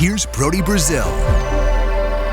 here's Brody Brazil.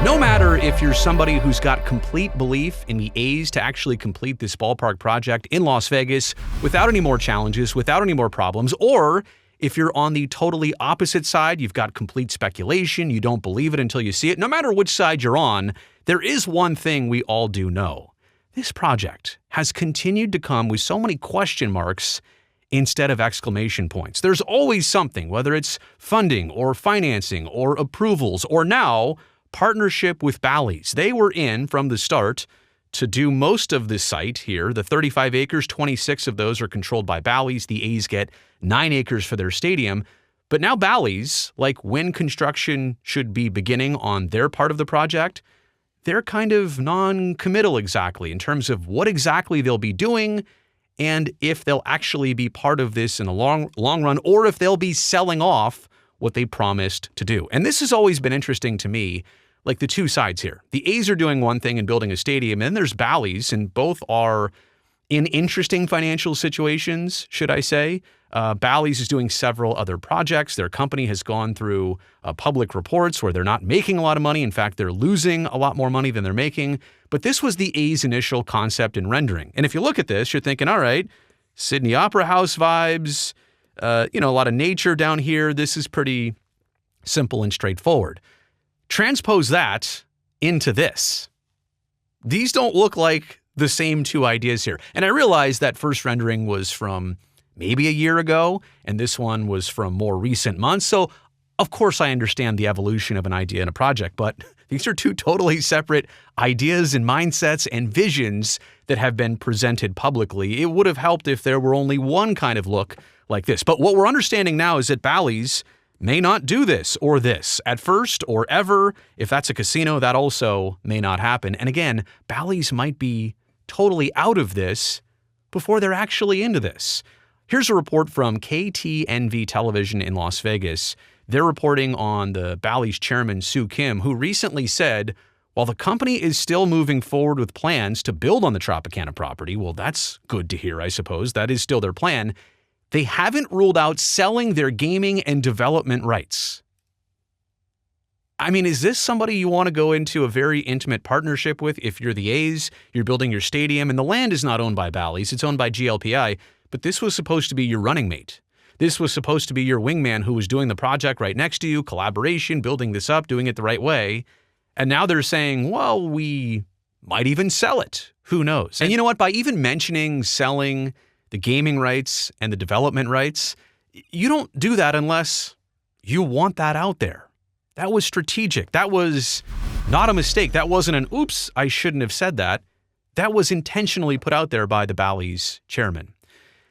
No matter if you're somebody who's got complete belief in the A's to actually complete this ballpark project in Las Vegas without any more challenges, without any more problems, or if you're on the totally opposite side, you've got complete speculation, you don't believe it until you see it, no matter which side you're on, there is one thing we all do know. This project has continued to come with so many question marks instead of exclamation points. There's always something, whether it's funding or financing or approvals or now partnership with Bally's. They were in from the start to do most of the site here. The 35 acres, 26 of those are controlled by Bally's. The A's get 9 acres for their stadium. But now Bally's, like when construction should be beginning on their part of the project, they're kind of non-committal exactly in terms of what exactly they'll be doing and if they'll actually be part of this in the long run or if they'll be selling off what they promised to do. And this has always been interesting to me, like the two sides here. The A's are doing one thing and building a stadium, and then there's Bally's, and both are in interesting financial situations, should I say. Bally's is doing several other projects. Their company has gone through public reports where they're not making a lot of money. In fact, they're losing a lot more money than they're making. But this was the A's initial concept and rendering. And if you look at this, you're thinking, all right, Sydney Opera House vibes, a lot of nature down here. This is pretty simple and straightforward. Transpose that into this. These don't look like the same two ideas here. And I realize that first rendering was from maybe a year ago, and this one was from more recent months. So, of course, I understand the evolution of an idea in a project, but these are two totally separate ideas and mindsets and visions that have been presented publicly. It would have helped if there were only one kind of look like this. But what we're understanding now is that Bally's may not do this or this at first or ever. If that's a casino, that also may not happen. And again, Bally's might be totally out of this before they're actually into this. Here's a report from KTNV Television in Las Vegas. They're reporting on the Bally's chairman, Soo Kim, who recently said, while the company is still moving forward with plans to build on the Tropicana property, well, that's good to hear, I suppose. That is still their plan. They haven't ruled out selling their gaming and development rights. I mean, is this somebody you want to go into a very intimate partnership with? If you're the A's, you're building your stadium, and the land is not owned by Bally's, it's owned by GLPI, but this was supposed to be your running mate. This was supposed to be your wingman who was doing the project right next to you, collaboration, building this up, doing it the right way. And now they're saying, well, we might even sell it. Who knows? And you know what? By even mentioning selling the gaming rights and the development rights, you don't do that unless you want that out there. That was strategic. That was not a mistake. That wasn't an, oops, I shouldn't have said that. That was intentionally put out there by the Bally's chairman.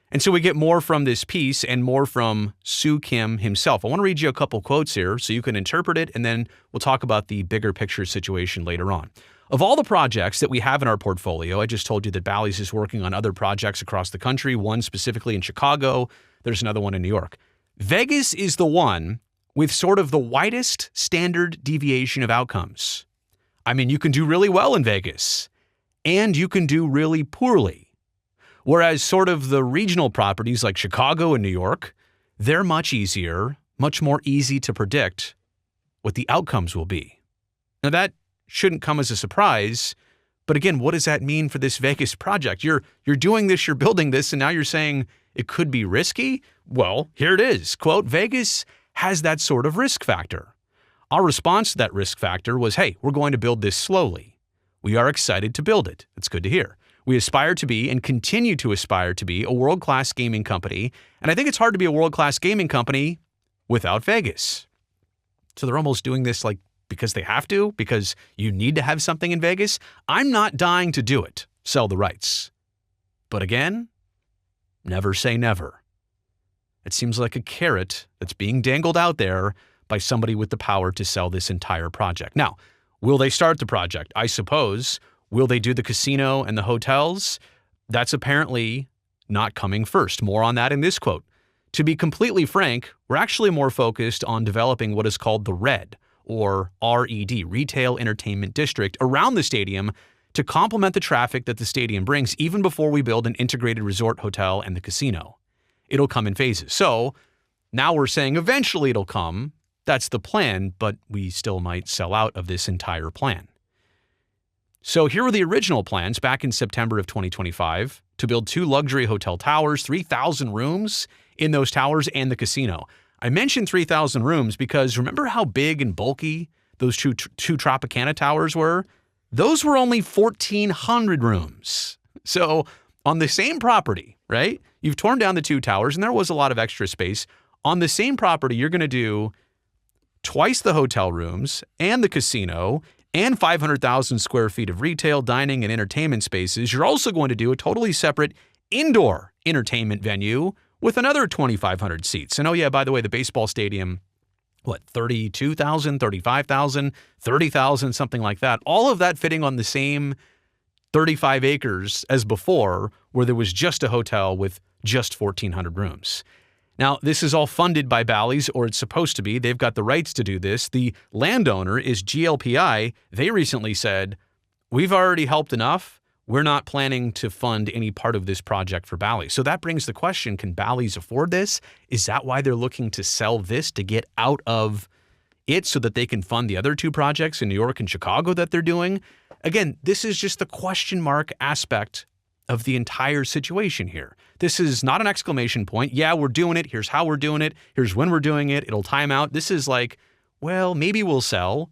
And so we get more from this piece and more from Soo Kim himself. I want to read you a couple quotes here so you can interpret it, and then we'll talk about the bigger picture situation later on. Of all the projects that we have in our portfolio, I just told you that Bally's is working on other projects across the country, one specifically in Chicago. There's another one in New York. Vegas is the one with sort of the widest standard deviation of outcomes. I mean, you can do really well in Vegas, and you can do really poorly. Whereas sort of the regional properties like Chicago and New York, they're much easier, much more easy to predict what the outcomes will be. Now that shouldn't come as a surprise, but again, what does that mean for this Vegas project? You're doing this, you're building this, and now you're saying it could be risky? Well, here it is. Quote, Vegas has that sort of risk factor. Our response to that risk factor was, hey, we're going to build this slowly. We are excited to build it. That's good to hear. We aspire to be and continue to aspire to be a world-class gaming company. And I think it's hard to be a world-class gaming company without Vegas. So they're almost doing this like because they have to, because you need to have something in Vegas. I'm not dying to do it, sell the rights. But again, never say never. It seems like a carrot that's being dangled out there by somebody with the power to sell this entire project. Now, will they start the project? I suppose. Will they do the casino and the hotels? That's apparently not coming first. More on that in this quote. To be completely frank, we're actually more focused on developing what is called the RED, or RED, Retail Entertainment District, around the stadium to complement the traffic that the stadium brings even before we build an integrated resort hotel and the casino. It'll come in phases. So now we're saying eventually it'll come. That's the plan, but we still might sell out of this entire plan. So here were the original plans back in September of 2025 to build 2 luxury hotel towers, 3,000 rooms in those towers, and the casino. I mentioned 3,000 rooms because remember how big and bulky those two Tropicana towers were? Those were only 1,400 rooms. So on the same property, right? You've torn down the 2 towers, and there was a lot of extra space. On the same property, you're going to do twice the hotel rooms and the casino and 500,000 square feet of retail, dining, and entertainment spaces. You're also going to do a totally separate indoor entertainment venue with another 2,500 seats. And oh yeah, by the way, the baseball stadium, 32,000, 35,000, 30,000, something like that. All of that fitting on the same 35 acres as before, where there was just a hotel with just 1,400 rooms. Now, this is all funded by Bally's, or it's supposed to be. They've got the rights to do this. The landowner is GLPI. They recently said, we've already helped enough. We're not planning to fund any part of this project for Bally. So that brings the question, can Bally's afford this? Is that why they're looking to sell this to get out of it so that they can fund the other 2 projects in New York and Chicago that they're doing? Again, this is just the question mark aspect of the entire situation here. This is not an exclamation point. Yeah, we're doing it. Here's how we're doing it. Here's when we're doing it. It'll time out. This is like, well, maybe we'll sell.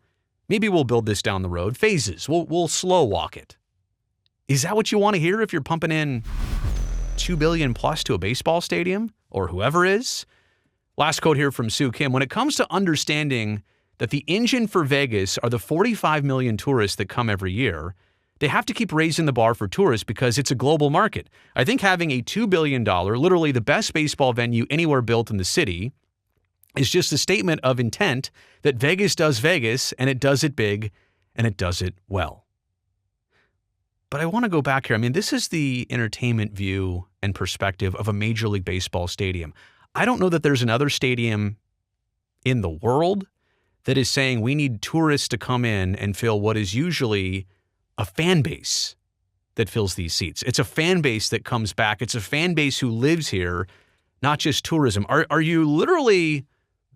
Maybe we'll build this down the road. Phases. We'll slow walk it. Is that what you want to hear if you're pumping in $2 billion plus to a baseball stadium or whoever is? Last quote here from Sue Kim. When it comes to understanding that the engine for Vegas are the 45 million tourists that come every year, they have to keep raising the bar for tourists because it's a global market. I think having a $2 billion, literally the best baseball venue anywhere built in the city, is just a statement of intent that Vegas does Vegas, and it does it big, and it does it well. But I want to go back here. I mean, this is the entertainment view and perspective of a Major League Baseball stadium. I don't know that there's another stadium in the world that is saying we need tourists to come in and fill what is usually a fan base that fills these seats. It's a fan base that comes back. It's a fan base who lives here, not just tourism. Are you literally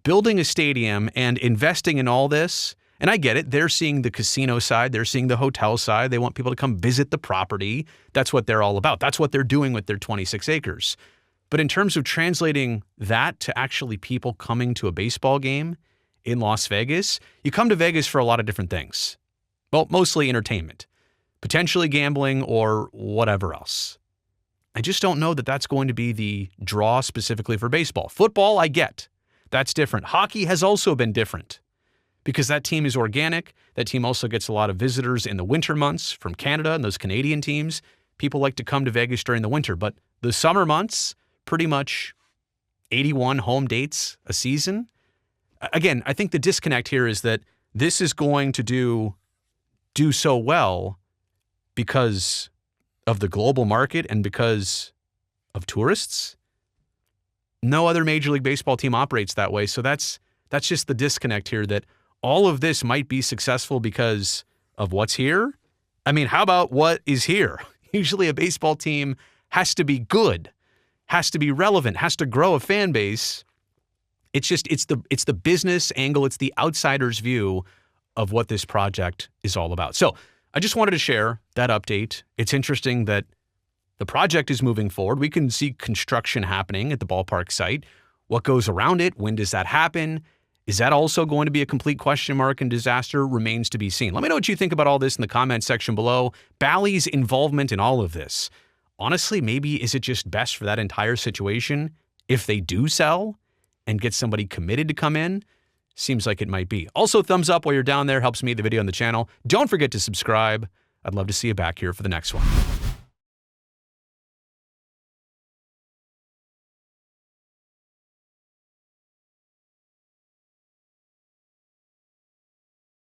building a stadium and investing in all this? And I get it. They're seeing the casino side. They're seeing the hotel side. They want people to come visit the property. That's what they're all about. That's what they're doing with their 26 acres. But in terms of translating that to actually people coming to a baseball game in Las Vegas, you come to Vegas for a lot of different things. Well, mostly entertainment, potentially gambling or whatever else. I just don't know that that's going to be the draw specifically for baseball. Football, I get. That's different. Hockey has also been different because that team is organic. That team also gets a lot of visitors in the winter months from Canada and those Canadian teams. People like to come to Vegas during the winter, but the summer months, pretty much 81 home dates a season. Again, I think the disconnect here is that this is going to do so well because of the global market and because of tourists. No other Major League Baseball team operates that way. So that's just the disconnect here, that all of this might be successful because of what's here. I mean, how about what is here? Usually a baseball team has to be good, has to be relevant, has to grow a fan base. It's the business angle. It's the outsider's view of what this project is all about. So I just wanted to share that update. It's interesting that the project is moving forward. We can see construction happening at the ballpark site. What goes around it? When does that happen? Is that also going to be a complete question mark and disaster? Remains to be seen. Let me know what you think about all this in the comments section below. Bally's involvement in all of this. Honestly, maybe is it just best for that entire situation if they do sell and get somebody committed to come in? Seems like it might be. Also, thumbs up while you're down there. Helps me, the video, on the channel. Don't forget to subscribe. I'd love to see you back here for the next one.